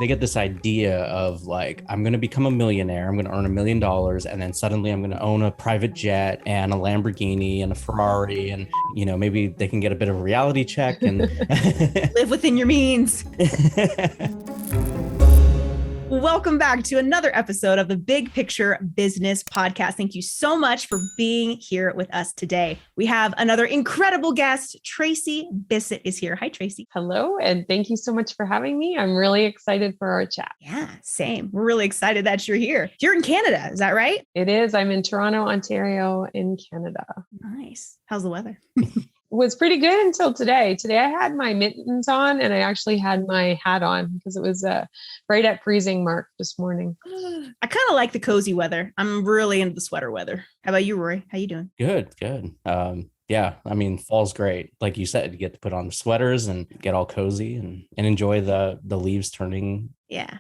They get this idea of like, I'm going to become a millionaire. I'm going to earn $1 million. And then suddenly I'm going to own a private jet and a Lamborghini and a Ferrari. And, maybe they can get a bit of a reality check and live within your means. Welcome back to another episode of the Big Picture Business Podcast. Thank you so much for being here with us today. We have another incredible guest. Tracey Bissett is here. Hi, Tracey. Hello, and thank you so much for having me. I'm really excited for our chat. Yeah, same. We're really excited that you're here. You're in Canada, is that right? It is. I'm in Toronto, Ontario, in Canada. Nice. How's the weather? Was pretty good until today. Today I had my mittens on and I actually had my hat on because it was right at freezing mark this morning. I kind of like the cozy weather. I'm really into the sweater weather. How about you, Rory? How you doing? Good. Yeah, I mean, fall's great. Like you said, you get to put on sweaters and get all cozy and enjoy the leaves turning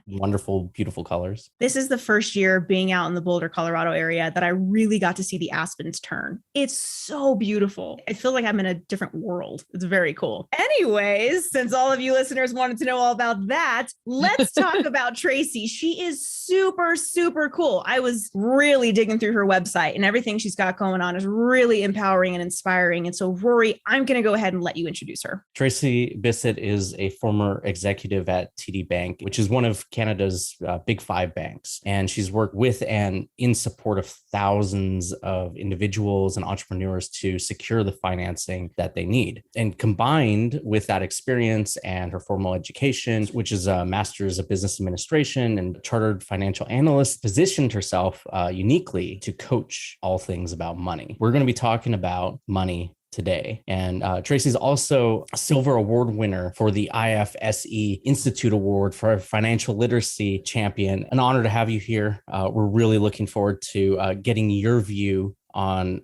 wonderful, beautiful colors. This is the first year being out in the Boulder, Colorado area that I really got to see the aspens turn. It's so beautiful. I feel like I'm in a different world. It's very cool. Anyways, since all of you listeners wanted to know all about that, let's talk about Tracey. She is super, super cool. I was really digging through her website and everything she's got going on is really empowering and inspiring. And so, Rory, I'm going to go ahead and let you introduce her. Tracey Bissett is a former executive at TD Bank, which is one of Canada's big five banks. And she's worked with and in support of thousands of individuals and entrepreneurs to secure the financing that they need. And combined with that experience and her formal education, which is a master's of business administration and chartered financial analyst, positioned herself uniquely to coach all things about money. We're going to be talking about money today. And Tracey's also a Silver Award winner for the IFSE Institute Award for Financial Literacy Champion. An honor to have you here. We're really looking forward to getting your view on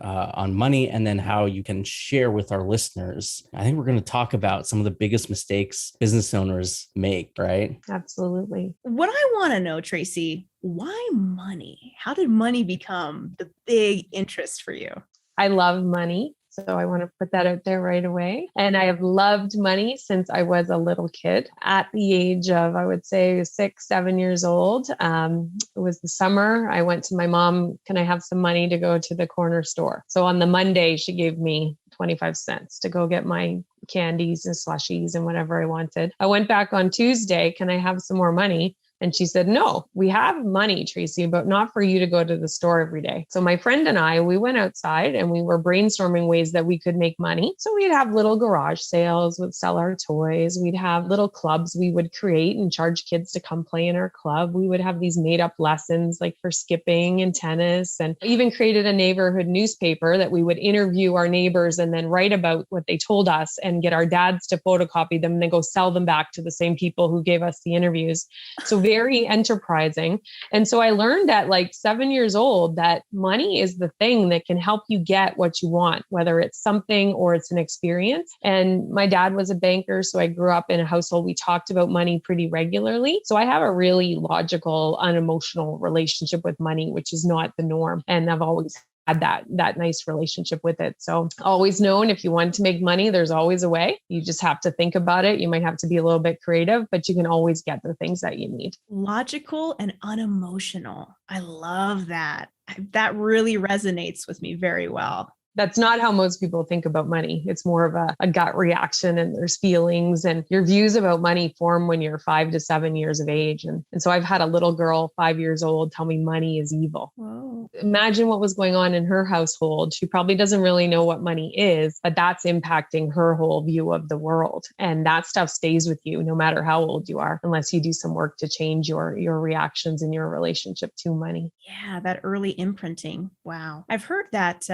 money and then how you can share with our listeners. I think we're going to talk about some of the biggest mistakes business owners make, right? Absolutely. What I want to know, Tracey, why money? How did money become the big interest for you? I love money. So I want to put that out there right away. And I have loved money since I was a little kid. At the age of, I would say 6, 7 years old, it was the summer. I went to my mom, can I have some money to go to the corner store? So on the Monday, she gave me 25 cents to go get my candies and slushies and whatever I wanted. I went back on Tuesday, can I have some more money? And she said, no, we have money, Tracey, but not for you to go to the store every day. So my friend and I, we went outside and we were brainstorming ways that we could make money. So we'd have little garage sales, we'd sell our toys. We'd have little clubs we would create and charge kids to come play in our club. We would have these made up lessons like for skipping and tennis, and even created a neighborhood newspaper that we would interview our neighbors and then write about what they told us and get our dads to photocopy them and then go sell them back to the same people who gave us the interviews. So very enterprising. And so I learned at like 7 years old that money is the thing that can help you get what you want, whether it's something or it's an experience. And my dad was a banker, so I grew up in a household we talked about money pretty regularly. So I have a really logical, unemotional relationship with money, which is not the norm. And I've always had that nice relationship with it. So always known if you want to make money, there's always a way. You just have to think about it. You might have to be a little bit creative, but you can always get the things that you need. Logical and unemotional. I love that. That really resonates with me very well. That's not how most people think about money. It's more of a gut reaction, and there's feelings, and your views about money form when you're 5 to 7 years of age. And so I've had a little girl, 5 years old, tell me money is evil. Whoa. Imagine what was going on in her household. She probably doesn't really know what money is, but that's impacting her whole view of the world. And that stuff stays with you no matter how old you are, unless you do some work to change your reactions in your relationship to money. Yeah, that early imprinting. Wow. I've heard that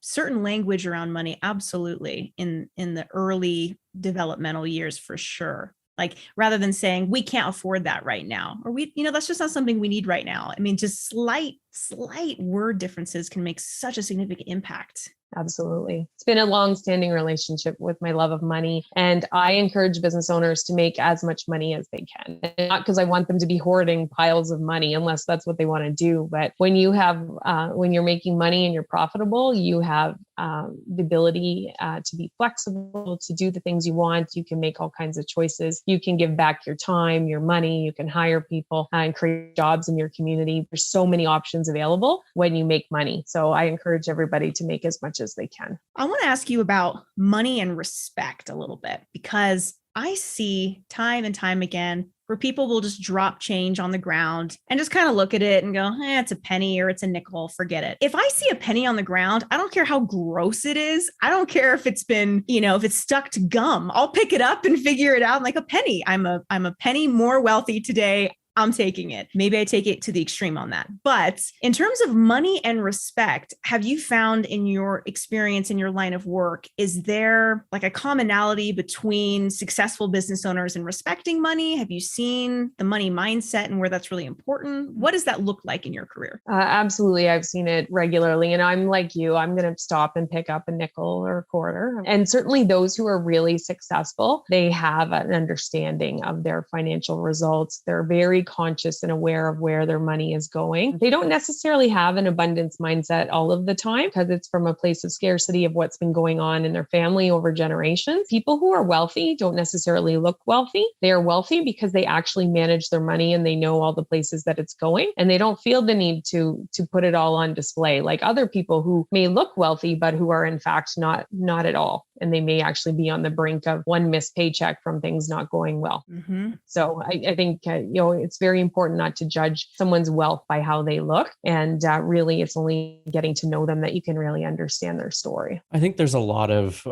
certain language around money, absolutely, in the early developmental years for sure. Like rather than saying we can't afford that right now, or that's just not something we need right now. I mean, just slight word differences can make such a significant impact. Absolutely. It's been a long-standing relationship with my love of money. And I encourage business owners to make as much money as they can. And not because I want them to be hoarding piles of money, unless that's what they want to do. But when you have, when you're making money and you're profitable, you have the ability to be flexible, to do the things you want. You can make all kinds of choices. You can give back your time, your money. You can hire people and create jobs in your community. There's so many options available when you make money. So I encourage everybody to make as much as they can. I want to ask you about money and respect a little bit, because I see time and time again where people will just drop change on the ground and just kind of look at it and go, it's a penny or it's a nickel, forget it. If I see a penny on the ground, I don't care how gross it is. I don't care if it's been, if it's stuck to gum, I'll pick it up and figure it out like a penny. I'm a penny more wealthy today. I'm taking it. Maybe I take it to the extreme on that. But in terms of money and respect, have you found in your experience in your line of work, is there like a commonality between successful business owners and respecting money? Have you seen the money mindset and where that's really important? What does that look like in your career? Absolutely. I've seen it regularly. And I'm like you, I'm going to stop and pick up a nickel or a quarter. And certainly those who are really successful, they have an understanding of their financial results. They're very conscious and aware of where their money is going. They don't necessarily have an abundance mindset all of the time because it's from a place of scarcity of what's been going on in their family over generations. People who are wealthy don't necessarily look wealthy. They are wealthy because they actually manage their money and they know all the places that it's going, and they don't feel the need to put it all on display like other people who may look wealthy but who are in fact not at all. And they may actually be on the brink of one missed paycheck from things not going well. Mm-hmm. So I think, it's very important not to judge someone's wealth by how they look. And really, it's only getting to know them that you can really understand their story. I think there's a lot of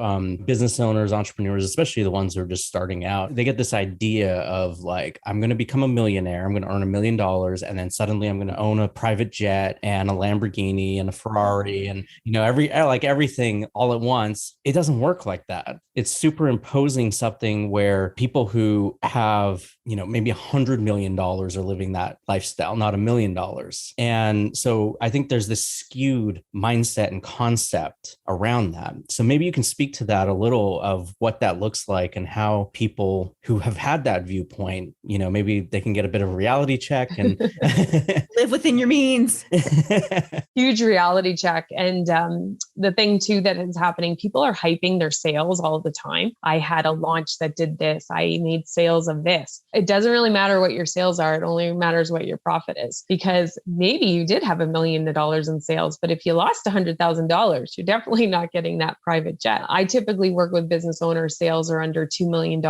business owners, entrepreneurs, especially the ones who are just starting out. They get this idea of like, I'm going to become a millionaire. I'm going to earn $1 million. And then suddenly I'm going to own a private jet and a Lamborghini and a Ferrari and, everything all at once. It doesn't work like that. It's superimposing something where people who have, maybe $100 million are living that lifestyle, not $1 million. And so I think there's this skewed mindset and concept around that. So maybe you can speak to that a little of what that looks like and how people who have had that viewpoint, maybe they can get a bit of a reality check and live within your means. Huge reality check. And the thing too that is happening, people are hyping their sales all the time. I had a launch that did this. I made sales of this. It doesn't really matter what your sales are. It only matters what your profit is, because maybe you did have $1 million in sales, but if you lost $100,000, you're definitely not getting that private jet. I typically work with business owners, sales are under $2 million.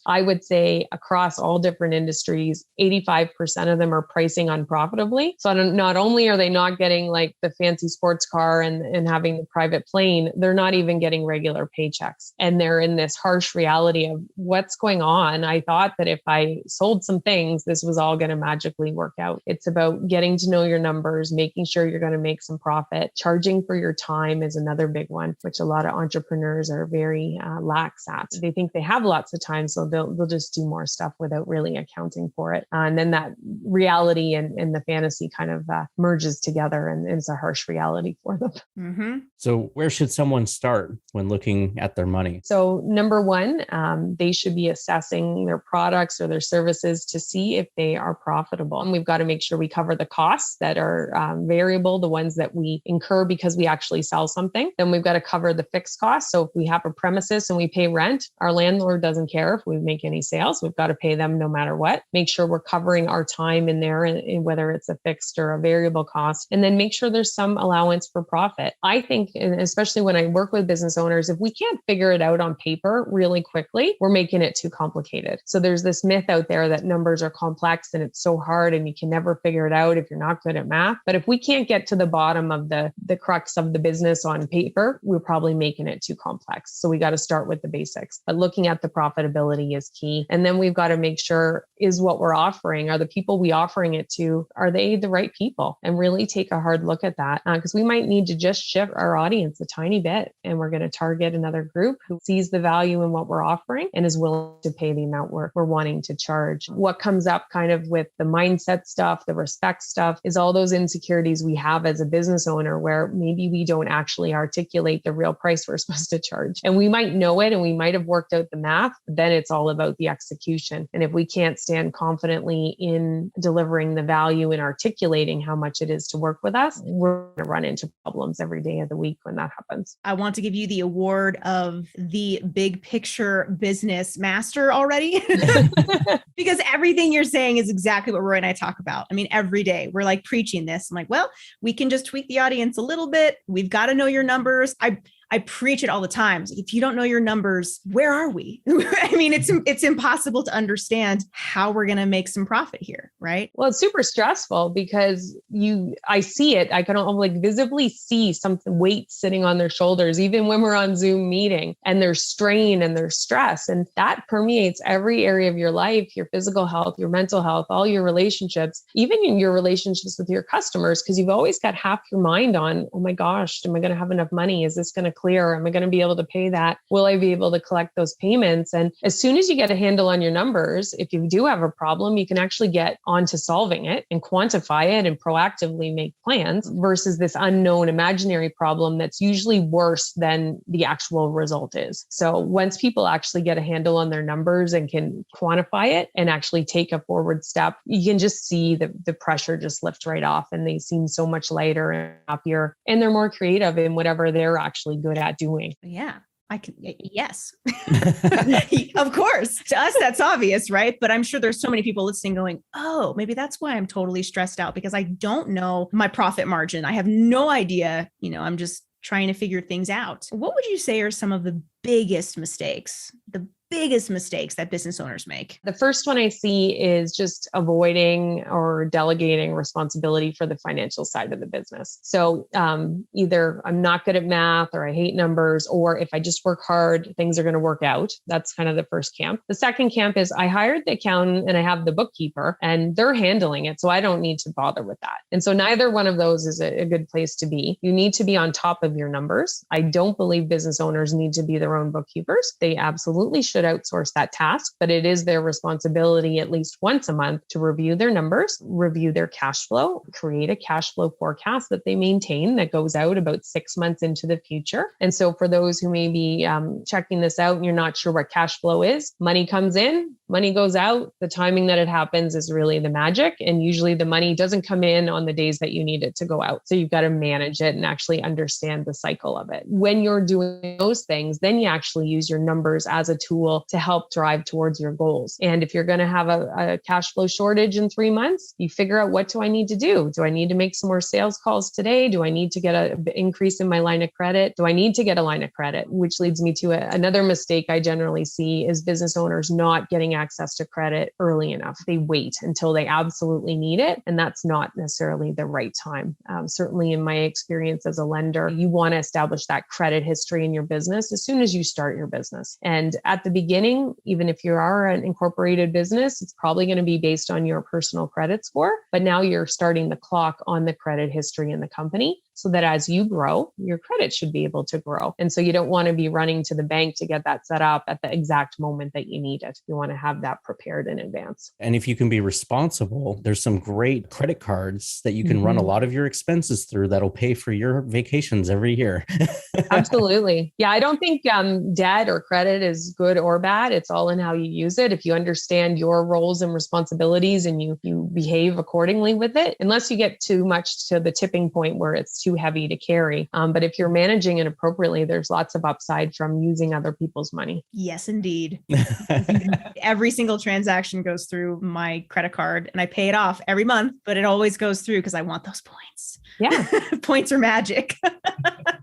I would say across all different industries, 85% of them are pricing unprofitably. So not only are they not getting like the fancy sports car and having the private plane, they're not even getting regular paychecks. And they're in this harsh reality of what's going on. I thought that if I sold some things, this was all going to magically work out. It's about getting to know your numbers, making sure you're going to make some profit. Charging for your time is another big one, which a lot of entrepreneurs are very lax at. They think they have lots of time, so they'll just do more stuff without really accounting for it. And then that reality and the fantasy kind of merges together, and it's a harsh reality for them. Mm-hmm. So where should someone start when looking at their money? So number one, they should be assessing their products or their services to see if they are profitable. And we've got to make sure we cover the costs that are variable, the ones that we incur because we actually sell something. Then we've got to cover the fixed costs. So if we have a premises and we pay rent, our landlord doesn't care if we make any sales. We've got to pay them no matter what. Make sure we're covering our time in there, and whether it's a fixed or a variable cost. And then make sure there's some allowance for profit. I think, and especially when I work with business owners, if we can't figure it out on paper really quickly, we're making it too complicated. So there's this myth out there that numbers are complex and it's so hard and you can never figure it out if you're not good at math. But if we can't get to the bottom of the crux of the business on paper, we're probably making it too complex. So we got to start with the basics. But looking at the profitability is key. And then we've got to make sure, is what we're offering, are the people we offering it to, are they the right people? And really take a hard look at that, because we might need to just shift our audience a tiny bit, and we're going to target another another group who sees the value in what we're offering and is willing to pay the amount we're wanting to charge. What comes up kind of with the mindset stuff, the respect stuff, is all those insecurities we have as a business owner where maybe we don't actually articulate the real price we're supposed to charge. And we might know it and we might have worked out the math, but then it's all about the execution. And if we can't stand confidently in delivering the value and articulating how much it is to work with us, we're going to run into problems every day of the week when that happens. I want to give you the award of the big picture business master already, because everything you're saying is exactly what Roy and I talk about. I mean, every day we're like preaching this. I'm like, well, we can just tweak the audience a little bit. We've got to know your numbers. I preach it all the time. If you don't know your numbers, where are we? I mean, it's impossible to understand how we're going to make some profit here, right? Well, it's super stressful because I see it. I can like visibly see something weight sitting on their shoulders, even when we're on Zoom meeting, and there's strain and there's stress. And that permeates every area of your life, your physical health, your mental health, all your relationships, even in your relationships with your customers, because you've always got half your mind on, oh my gosh, am I going to have enough money? Is this going to clear? Am I going to be able to pay that? Will I be able to collect those payments? And as soon as you get a handle on your numbers, if you do have a problem, you can actually get onto solving it and quantify it and proactively make plans versus this unknown imaginary problem that's usually worse than the actual result is. So once people actually get a handle on their numbers and can quantify it and actually take a forward step, you can just see the pressure just lift right off, and they seem so much lighter and happier, and they're more creative in whatever they're actually good at doing. Yeah. I can, yes, of course. To us, that's obvious, right? But I'm sure there's so many people listening going, oh, maybe that's why I'm totally stressed out, because I don't know my profit margin. I have no idea. I'm just trying to figure things out. What would you say are some of the biggest mistakes that business owners make? The first one I see is just avoiding or delegating responsibility for the financial side of the business. So either I'm not good at math, or I hate numbers, or if I just work hard, things are going to work out. That's kind of the first camp. The second camp is I hired the accountant and I have the bookkeeper and they're handling it, so I don't need to bother with that. And so neither one of those is a good place to be. You need to be on top of your numbers. I don't believe business owners need to be their own bookkeepers. They absolutely should outsource that task, but it is their responsibility at least once a month to review their numbers, review their cash flow, create a cash flow forecast that they maintain that goes out about 6 months into the future. And so for those who may be checking this out and you're not sure what cash flow is, money comes in, money goes out. The timing that it happens is really the magic. And usually the money doesn't come in on the days that you need it to go out. So you've got to manage it and actually understand the cycle of it. When you're doing those things, then you actually use your numbers as a tool to help drive towards your goals. And if you're going to have a cash flow shortage in 3 months, you figure out, what do I need to do? Do I need to make some more sales calls today? Do I need to get an increase in my line of credit? Do I need to get a line of credit? Which leads me to another mistake I generally see is business owners not getting access to credit early enough. They wait until they absolutely need it. And that's not necessarily the right time. Certainly in my experience as a lender, you want to establish that credit history in your business as soon as you start your business. And at the beginning, even if you are an incorporated business, it's probably going to be based on your personal credit score. But now you're starting the clock on the credit history in the company, so that as you grow, your credit should be able to grow. And so you don't want to be running to the bank to get that set up at the exact moment that you need it. You want to have that prepared in advance. And if you can be responsible, there's some great credit cards that you can run a lot of your expenses through that'll pay for your vacations every year. Absolutely. Yeah, I don't think debt or credit is good or bad. It's all in how you use it. If you understand your roles and responsibilities and you behave accordingly with it, unless you get too much to the tipping point where it's too heavy to carry. But if you're managing it appropriately, there's lots of upside from using other people's money. Yes, indeed. Every single transaction goes through my credit card and I pay it off every month, but it always goes through because I want those points. Yeah. Points are magic.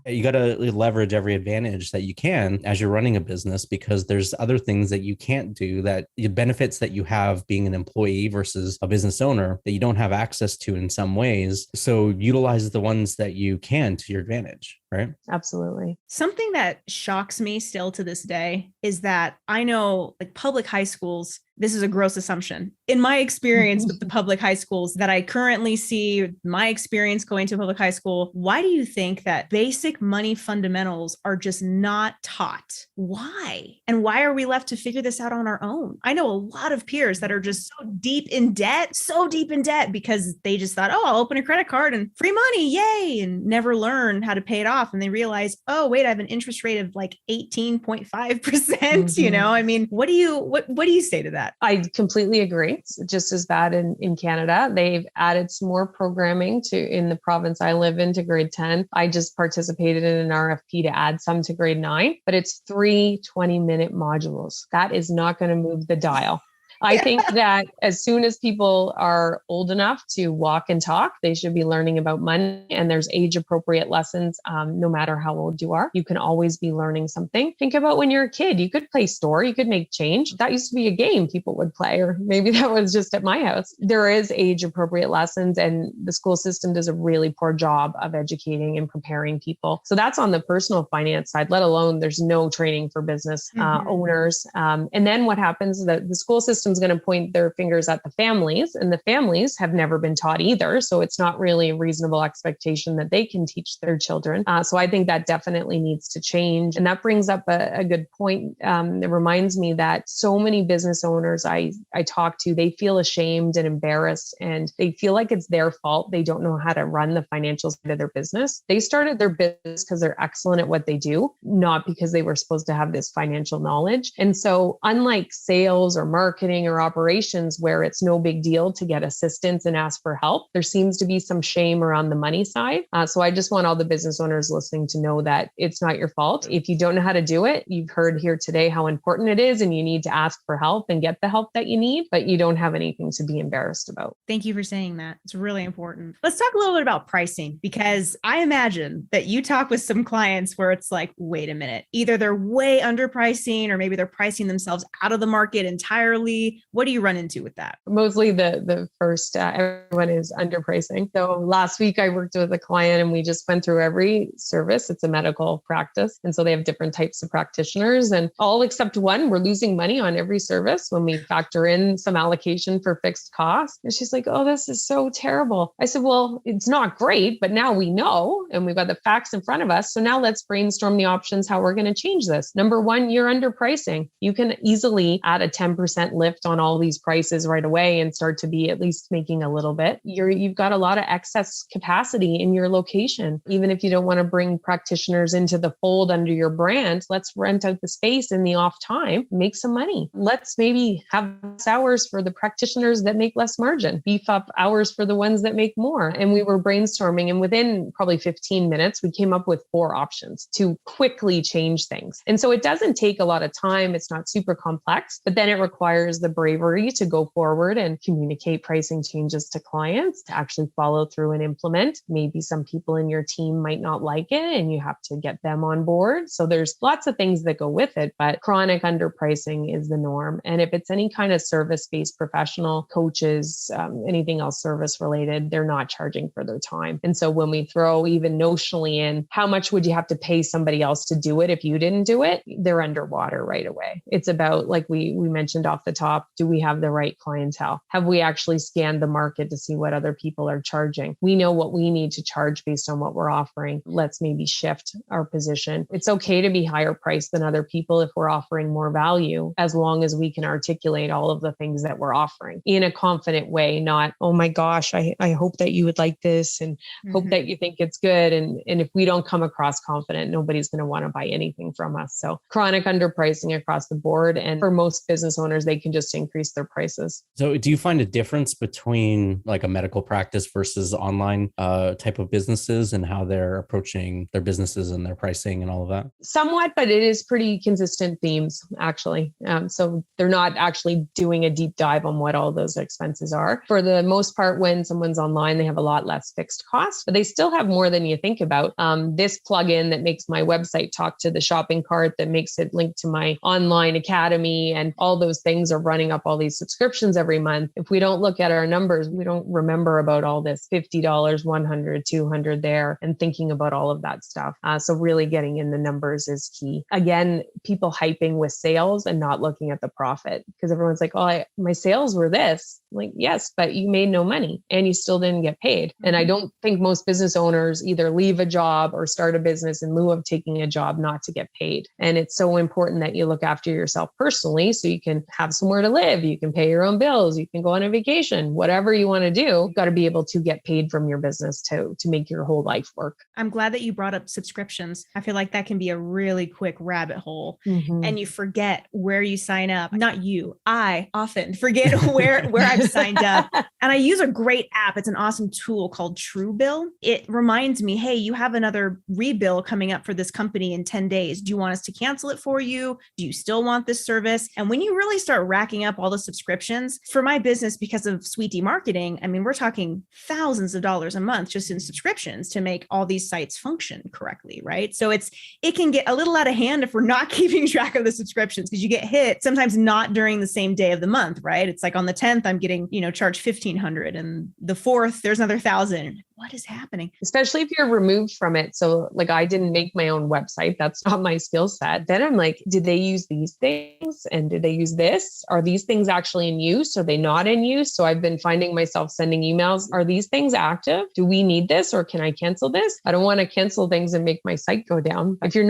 You got to leverage every advantage that you can as you're running a business, because there's other things that you can't do, that the benefits that you have being an employee versus a business owner that you don't have access to in some ways. So utilize the ones that you can to your advantage. right? Absolutely. Something that shocks me still to this day is that I know like public high schools, this is a gross assumption. In my experience with the public high schools that I currently see, my experience going to a public high school, why do you think that basic money fundamentals are just not taught? Why? And why are we left to figure this out on our own? I know a lot of peers that are just so deep in debt because they just thought, oh, I'll open a credit card and free money, yay, and never learn how to pay it off. And they realize, oh, wait, I have an interest rate of like 18.5%. You know, I mean, what do you say to that? I completely agree. It's just as bad in Canada. They've added some more programming in the province I live in to grade 10. I just participated in an RFP to add some to grade 9, but it's 3 20-minute modules. That is not going to move the dial. I think that as soon as people are old enough to walk and talk, they should be learning about money. And there's age appropriate lessons, no matter how old you are. You can always be learning something. Think about when you're a kid, you could play store, you could make change. That used to be a game people would play, or maybe that was just at my house. There is age appropriate lessons, and the school system does a really poor job of educating and preparing people. So that's on the personal finance side, let alone there's no training for business owners. And then what happens is that the school system is going to point their fingers at the families, and the families have never been taught either. So it's not really a reasonable expectation that they can teach their children. So I think that definitely needs to change. And that brings up a good point. It reminds me that so many business owners I talk to, they feel ashamed and embarrassed, and they feel like it's their fault. They don't know how to run the financial side of their business. They started their business because they're excellent at what they do, not because they were supposed to have this financial knowledge. And so unlike sales or marketing or operations where it's no big deal to get assistance and ask for help, there seems to be some shame around the money side. So I just want all the business owners listening to know that it's not your fault. If you don't know how to do it, you've heard here today how important it is, and you need to ask for help and get the help that you need, but you don't have anything to be embarrassed about. Thank you for saying that. It's really important. Let's talk a little bit about pricing, because I imagine that you talk with some clients where it's like, wait a minute, either they're way underpricing or maybe they're pricing themselves out of the market entirely. What do you run into with that? Mostly the first, everyone is underpricing. So last week I worked with a client and we just went through every service. It's a medical practice. And so they have different types of practitioners, and all except one, we're losing money on every service when we factor in some allocation for fixed costs. And she's like, oh, this is so terrible. I said, well, it's not great, but now we know, and we've got the facts in front of us. So now let's brainstorm the options, how we're going to change this. Number one, you're underpricing. You can easily add a 10% lift on all these prices right away and start to be at least making a little bit. You've got a lot of excess capacity in your location. Even if you don't want to bring practitioners into the fold under your brand, let's rent out the space in the off time, make some money. Let's maybe have hours for the practitioners that make less margin, beef up hours for the ones that make more. And we were brainstorming, and within probably 15 minutes, we came up with 4 options to quickly change things. And so it doesn't take a lot of time. It's not super complex, but then it requires the bravery to go forward and communicate pricing changes to clients, to actually follow through and implement. Maybe some people in your team might not like it and you have to get them on board. So there's lots of things that go with it, but chronic underpricing is the norm. And if it's any kind of service-based professional, coaches, anything else service related, they're not charging for their time. And so when we throw even notionally in, how much would you have to pay somebody else to do it if you didn't do it? They're underwater right away. It's about, like we mentioned off the top, do we have the right clientele? Have we actually scanned the market to see what other people are charging? We know what we need to charge based on what we're offering. Let's maybe shift our position. It's okay to be higher priced than other people if we're offering more value, as long as we can articulate all of the things that we're offering in a confident way, not, oh my gosh, I hope that you would like this and hope that you think it's good. And if we don't come across confident, nobody's going to want to buy anything from us. So chronic underpricing across the board. And for most business owners, they can just increase their prices. So do you find a difference between like a medical practice versus online type of businesses and how they're approaching their businesses and their pricing and all of that? Somewhat, but it is pretty consistent themes, actually. So they're not actually doing a deep dive on what all those expenses are. For the most part, when someone's online, they have a lot less fixed costs, but they still have more than you think about. This plugin that makes my website talk to the shopping cart, that makes it link to my online academy, and all those things are run running up all these subscriptions every month. If we don't look at our numbers, we don't remember about all this $50, $100, $200 there, and thinking about all of that stuff. So really getting in the numbers is key. Again, people hyping with sales and not looking at the profit, because everyone's like, oh, my sales were this. I'm like, yes, but you made no money and you still didn't get paid. And I don't think most business owners either leave a job or start a business in lieu of taking a job not to get paid. And it's so important that you look after yourself personally so you can have somewhere to live, you can pay your own bills, you can go on a vacation, whatever you want to do. You've got to be able to get paid from your business to make your whole life work. I'm glad that you brought up subscriptions. I feel like that can be a really quick rabbit hole, and you forget where you sign up. Not you, I often forget where I've signed up. And I use a great app. It's an awesome tool called Truebill. It reminds me, hey, you have another rebill coming up for this company in 10 days. Do you want us to cancel it for you? Do you still want this service? And when you really start racking up all the subscriptions for my business, because of Sweet D Marketing, I mean, we're talking thousands of dollars a month just in subscriptions to make all these sites function correctly, right? So it can get a little out of hand if we're not keeping track of the subscriptions, because you get hit sometimes not during the same day of the month, right? It's like on the 10th, I'm getting, charged $1,500, and the 4th, there's another 1,000. What is happening? Especially if you're removed from it. So like, I didn't make my own website. That's not my skill set. Then I'm like, did they use these things? And did they use this? Are these things actually in use? Are they not in use? So I've been finding myself sending emails. Are these things active? Do we need this? Or can I cancel this? I don't want to cancel things and make my site go down. If you're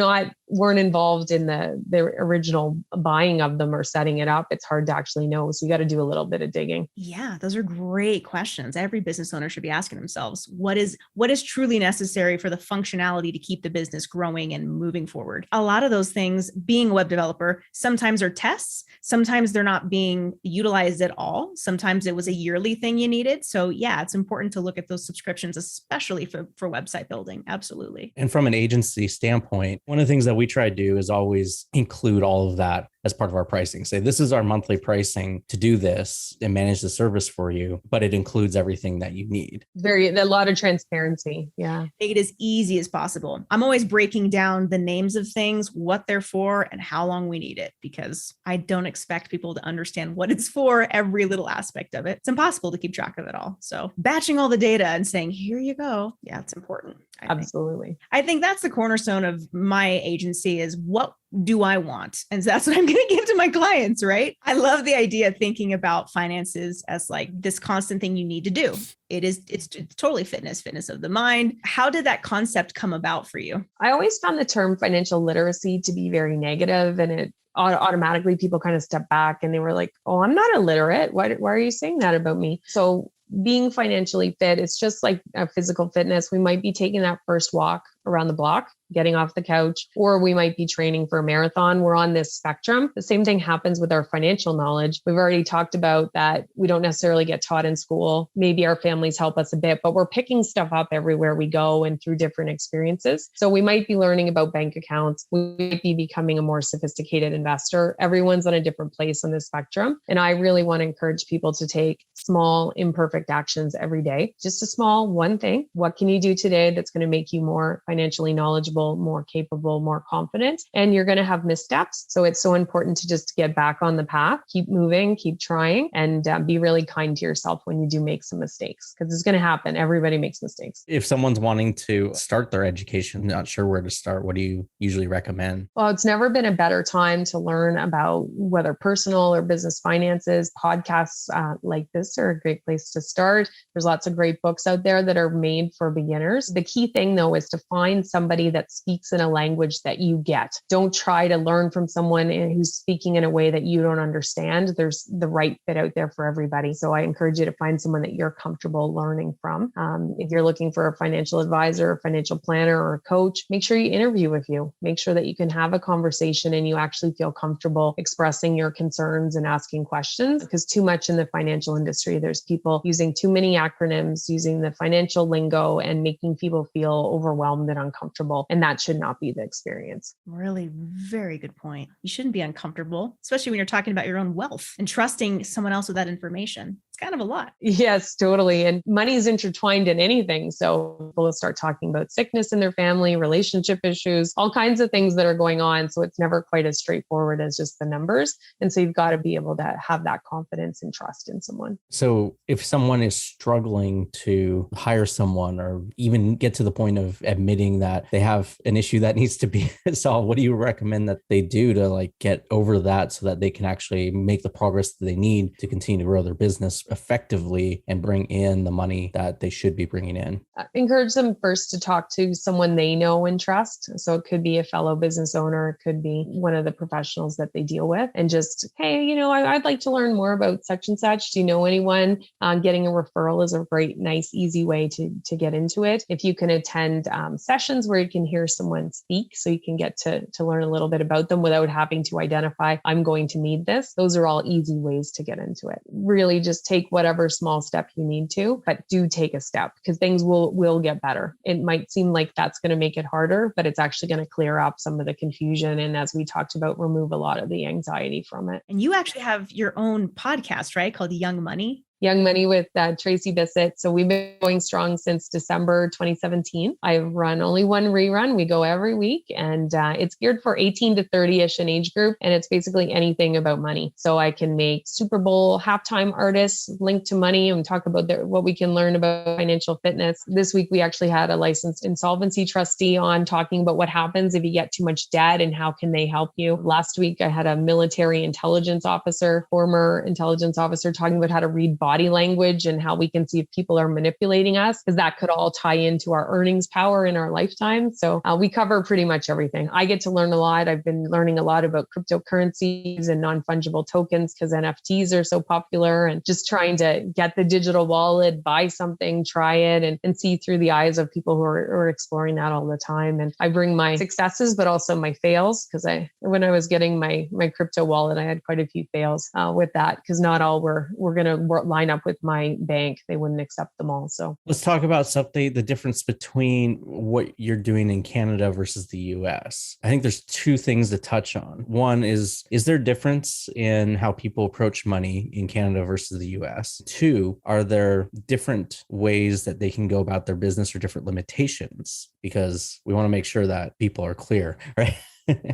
weren't involved in the original buying of them or setting it up, it's hard to actually know. So you got to do a little bit of digging. Yeah, those are great questions. Every business owner should be asking themselves, what is truly necessary for the functionality to keep the business growing and moving forward? A lot of those things, being a web developer, sometimes are tests. Sometimes they're not being utilized at all. Sometimes it was a yearly thing you needed. So yeah, it's important to look at those subscriptions, especially for website building. Absolutely. And from an agency standpoint, one of the things that we try to do is always include all of that as part of our pricing. Say, this is our monthly pricing to do this and manage the service for you, but it includes everything that you need. A lot of transparency. Yeah. Make it as easy as possible. I'm always breaking down the names of things, what they're for, and how long we need it, because I don't expect people to understand what it's for, every little aspect of it. It's impossible to keep track of it all. So batching all the data and saying, here you go. Yeah, it's important. Absolutely. I think that's the cornerstone of my agency is, what do I want? And so that's what I'm going to give to my clients, right? I love the idea of thinking about finances as like this constant thing you need to do. It's totally fitness of the mind. How did that concept come about for you? I always found the term financial literacy to be very negative, and it automatically people kind of step back and they were like, oh, I'm not illiterate. Why are you saying that about me? So being financially fit, it's just like a physical fitness. We might be taking that first walk around the block, getting off the couch, or we might be training for a marathon. We're on this spectrum. The same thing happens with our financial knowledge. We've already talked about that we don't necessarily get taught in school. Maybe our families help us a bit, but we're picking stuff up everywhere we go and through different experiences. So we might be learning about bank accounts. We might be becoming a more sophisticated investor. Everyone's on a different place on the spectrum. And I really want to encourage people to take small, imperfect actions every day. Just a small one thing. What can you do today that's going to make you more financially knowledgeable, more capable, more confident? And you're going to have missteps. So it's so important to just get back on the path, keep moving, keep trying, and be really kind to yourself when you do make some mistakes, because it's going to happen. Everybody makes mistakes. If someone's wanting to start their education, not sure where to start, what do you usually recommend? Well, it's never been a better time to learn about whether personal or business finances. Podcasts like this are a great place to start. There's lots of great books out there that are made for beginners. The key thing, though, is to find somebody that speaks in a language that you get. Don't try to learn from someone who's speaking in a way that you don't understand. There's the right fit out there for everybody. So I encourage you to find someone that you're comfortable learning from. If you're looking for a financial advisor, a financial planner, or a coach, make sure you interview with you. Make sure that you can have a conversation and you actually feel comfortable expressing your concerns and asking questions, because too much in the financial industry, there's people using too many acronyms, using the financial lingo, and making people feel overwhelmed and uncomfortable. And that should not be the experience. Really, very good point. You shouldn't be uncomfortable, especially when you're talking about your own wealth and trusting someone else with that information. kind of a lot. Yes, totally. And money is intertwined in anything. So people will start talking about sickness in their family, relationship issues, all kinds of things that are going on. So it's never quite as straightforward as just the numbers. And so you've got to be able to have that confidence and trust in someone. So if someone is struggling to hire someone or even get to the point of admitting that they have an issue that needs to be solved, what do you recommend that they do to like get over that so that they can actually make the progress that they need to continue to grow their business effectively and bring in the money that they should be bringing in? Encourage them first to talk to someone they know and trust. So it could be a fellow business owner, it could be one of the professionals that they deal with, and just, hey, I'd like to learn more about such and such. Do you know anyone? Getting a referral is a great, nice, easy way to get into it. If you can attend sessions where you can hear someone speak, so you can get to learn a little bit about them without having to identify, I'm going to need this. Those are all easy ways to get into it. Really just take whatever small step you need to, but do take a step, because things will get better. It might seem like that's going to make it harder, but it's actually going to clear up some of the confusion. And as we talked about, remove a lot of the anxiety from it. And you actually have your own podcast, right? Called Young Money. Young Money with Tracey Bissett. So we've been going strong since December 2017. I've run only one rerun. We go every week, and it's geared for 18 to 30-ish in age group. And it's basically anything about money. So I can make Super Bowl halftime artists link to money and talk about what we can learn about financial fitness. This week, we actually had a licensed insolvency trustee on talking about what happens if you get too much debt and how can they help you. Last week, I had a military intelligence officer, former intelligence officer, talking about how to read body language and how we can see if people are manipulating us, because that could all tie into our earnings power in our lifetime. So we cover pretty much everything. I get to learn a lot. I've been learning a lot about cryptocurrencies and non-fungible tokens because NFTs are so popular, and just trying to get the digital wallet, buy something, try it, and see through the eyes of people who are exploring that all the time. And I bring my successes, but also my fails, because when I was getting my crypto wallet, I had quite a few fails with that, because not all were going to line up with my bank. They wouldn't accept them all. So let's talk about something, the difference between what you're doing in Canada versus the US. I think there's two things to touch on. One is there a difference in how people approach money in Canada versus the US? Two, are there different ways that they can go about their business or different limitations? Because we want to make sure that people are clear, right?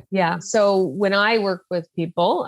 Yeah. So when I work with people,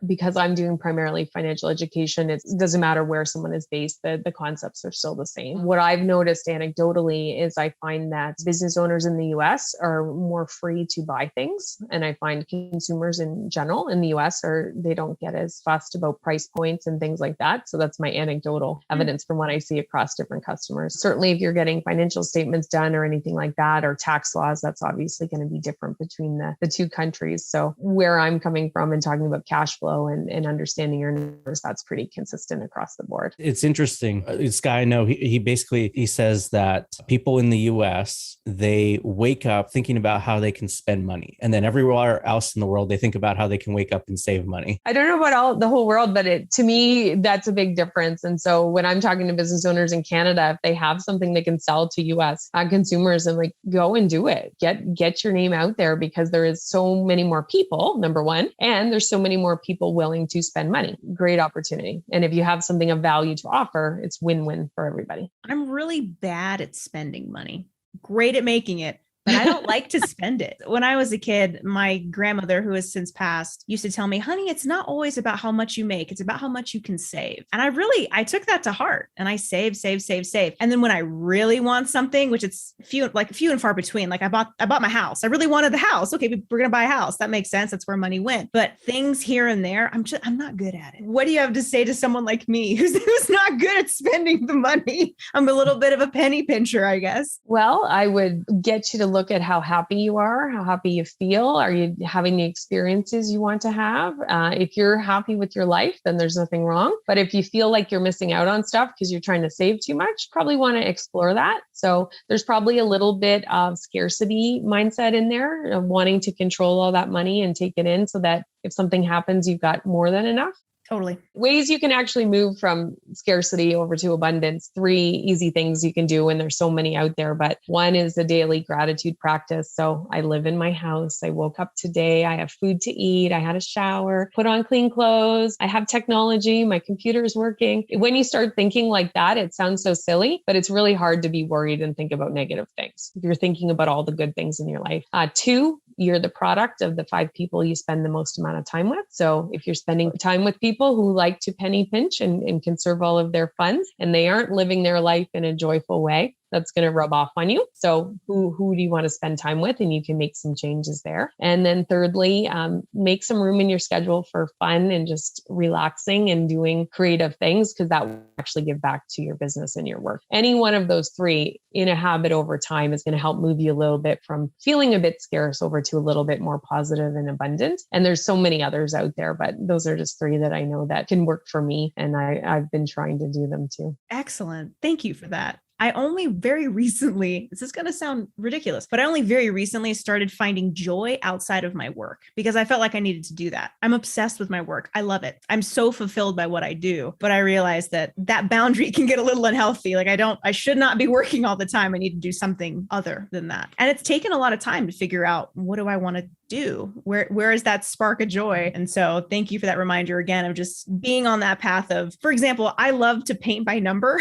because I'm doing primarily financial education, it doesn't matter where someone is based, the concepts are still the same. What I've noticed anecdotally is I find that business owners in the US are more free to buy things. And I find consumers in general in the US they don't get as fussed about price points and things like that. So that's my anecdotal evidence from what I see across different customers. Certainly, if you're getting financial statements done or anything like that, or tax laws, that's obviously going to be different between the two countries. So where I'm coming from and talking about cash flow and understanding your numbers, that's pretty consistent across the board. It's interesting. This guy I know, he says that people in the US, they wake up thinking about how they can spend money. And then everywhere else in the world, they think about how they can wake up and save money. I don't know about the whole world, but to me, that's a big difference. And so when I'm talking to business owners in Canada, if they have something they can sell to US consumers, I'm like, go and do it. Get your name out there, because there is so many more people, number one, and there's so many more people willing to spend money. Great opportunity. And if you have something of value to offer, it's win-win for everybody. I'm really bad at spending money, great at making it, but I don't like to spend it. When I was a kid, my grandmother, who has since passed, used to tell me, honey, it's not always about how much you make. It's about how much you can save. And I took that to heart, and I save. And then when I really want something, which it's few and far between, like I bought my house. I really wanted the house. Okay, we're going to buy a house. That makes sense. That's where money went. But things here and there, I'm not good at it. What do you have to say to someone like me who's not good at spending the money? I'm a little bit of a penny pincher, I guess. Well, I would get you to look at how happy you are, how happy you feel. Are you having the experiences you want to have? If you're happy with your life, then there's nothing wrong. But if you feel like you're missing out on stuff because you're trying to save too much, probably want to explore that. So there's probably a little bit of scarcity mindset in there, of wanting to control all that money and take it in so that if something happens, you've got more than enough. Totally. Ways you can actually move from scarcity over to abundance. 3 easy things you can do, and there's so many out there, but one is a daily gratitude practice. So I live in my house. I woke up today. I have food to eat. I had a shower, put on clean clothes. I have technology. My computer is working. When you start thinking like that, it sounds so silly, but it's really hard to be worried and think about negative things. If you're thinking about all the good things in your life. 2, you're the product of the 5 people you spend the most amount of time with. So if you're spending time with people who like to penny pinch and conserve all of their funds, and they aren't living their life in a joyful way, that's going to rub off on you. So who do you want to spend time with? And you can make some changes there. And then thirdly, make some room in your schedule for fun and just relaxing and doing creative things, because that will actually give back to your business and your work. Any one of those 3 in a habit over time is going to help move you a little bit from feeling a bit scarce over to a little bit more positive and abundant. And there's so many others out there, but those are just 3 that I know that can work for me. And I've been trying to do them too. Excellent. Thank you for that. I only very recently, this is going to sound ridiculous, but I only very recently started finding joy outside of my work because I felt like I needed to do that. I'm obsessed with my work. I love it. I'm so fulfilled by what I do, but I realized that boundary can get a little unhealthy. Like I should not be working all the time. I need to do something other than that. And it's taken a lot of time to figure out, what do I want to do? Where is that spark of joy? And so thank you for that reminder again of just being on that path of, for example, I love to paint by number,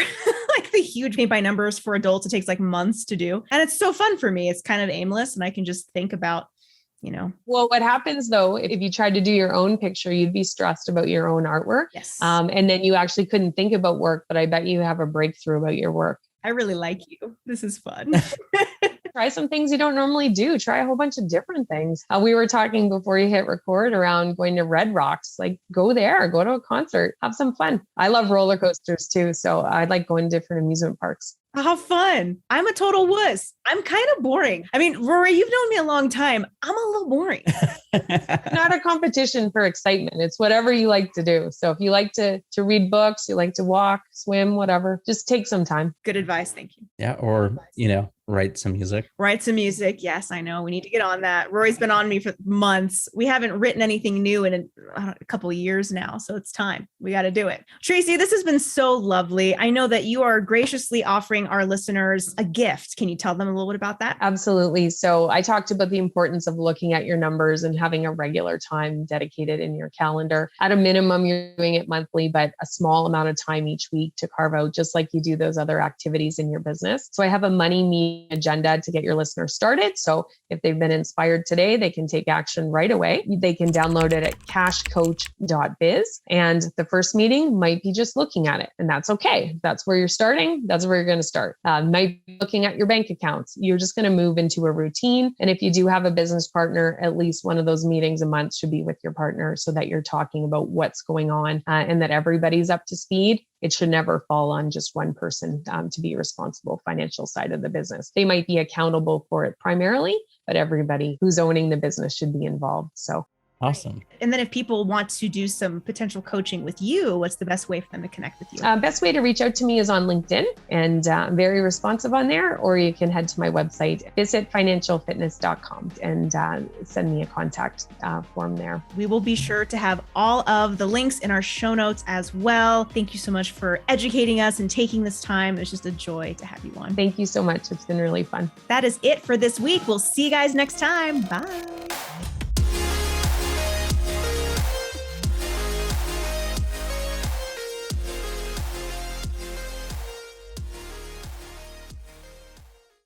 like the huge paint by numbers for adults. It takes like months to do. And it's so fun for me. It's kind of aimless. And I can just think about, Well, what happens though, if you tried to do your own picture, you'd be stressed about your own artwork. Yes. And then you actually couldn't think about work, but I bet you have a breakthrough about your work. I really like you. This is fun. Try some things you don't normally do. Try a whole bunch of different things. We were talking before you hit record around going to Red Rocks. Like go there, go to a concert, have some fun. I love roller coasters too. So I like going to different amusement parks. How fun. I'm a total wuss. I'm kind of boring. I mean, Rory, you've known me a long time. I'm a little boring. Not a competition for excitement. It's whatever you like to do. So if you like to read books, you like to walk, swim, whatever, just take some time. Good advice. Thank you. Yeah. Or, write some music. Write some music. Yes, I know. We need to get on that. Rory's been on me for months. We haven't written anything new in a couple of years now. So it's time. We got to do it. Tracey, this has been so lovely. I know that you are graciously offering our listeners a gift. Can you tell them a little bit about that? Absolutely. So I talked about the importance of looking at your numbers and having a regular time dedicated in your calendar. At a minimum, you're doing it monthly, but a small amount of time each week to carve out, just like you do those other activities in your business. So I have a money meeting agenda to get your listeners started. So if they've been inspired today, they can take action right away. They can download it at cashcoach.biz. And the first meeting might be just looking at it. And that's okay. That's where you're starting. That's where you're going to start. Might be looking at your bank accounts. You're just going to move into a routine. And if you do have a business partner, at least one of those meetings a month should be with your partner so that you're talking about what's going on and that everybody's up to speed. It should never fall on just one person to be responsible financial side of the business. They might be accountable for it primarily, but everybody who's owning the business should be involved. So awesome. And then if people want to do some potential coaching with you, what's the best way for them to connect with you? Best way to reach out to me is on LinkedIn, and I'm very responsive on there, or you can head to my website, visitfinancialfitness.com, and send me a contact form there. We will be sure to have all of the links in our show notes as well. Thank you so much for educating us and taking this time. It's just a joy to have you on. Thank you so much. It's been really fun. That is it for this week. We'll see you guys next time. Bye.